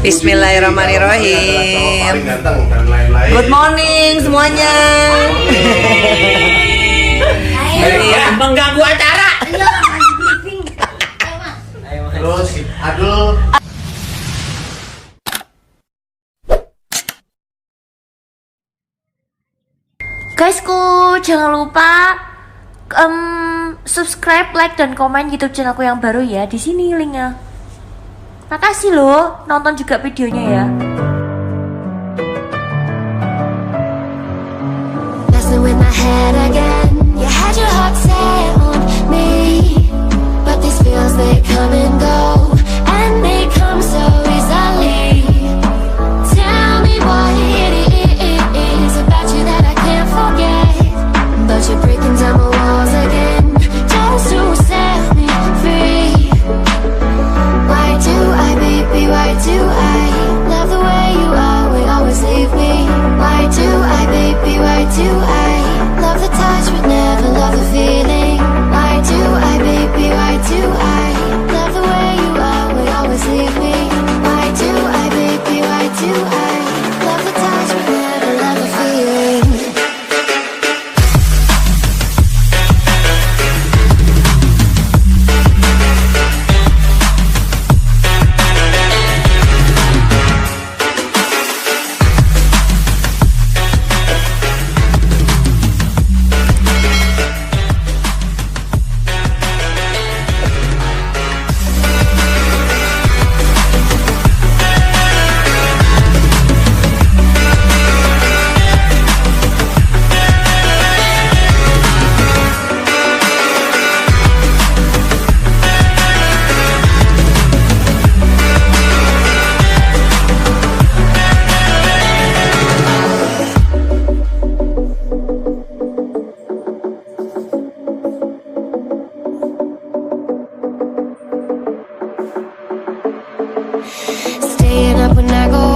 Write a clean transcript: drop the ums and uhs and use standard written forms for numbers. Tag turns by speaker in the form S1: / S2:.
S1: Bismillahirrahmanirrahim. Good morning semuanya.
S2: Mengganggu acara.
S3: Terus aduh.
S4: Guysku, jangan lupa subscribe, like, dan komen YouTube channelku yang baru ya. Di sini linknya. Makasih loh, nonton juga videonya ya.
S5: With my head again, you had your heart set on me, but these feels they come and go, and they come so easily. Tell me what it is about you that I can't forget, but you're breaking down my walls again, just to set me free. Why do I, baby, why do I love the way you are, we always leave me? Why do I, baby, why do I love the touch but never love the feeling? Why do I, baby, why do I love the way you are, we always leave me? Why do I, baby, why do I love the touch but never love the feeling? Staying up when I go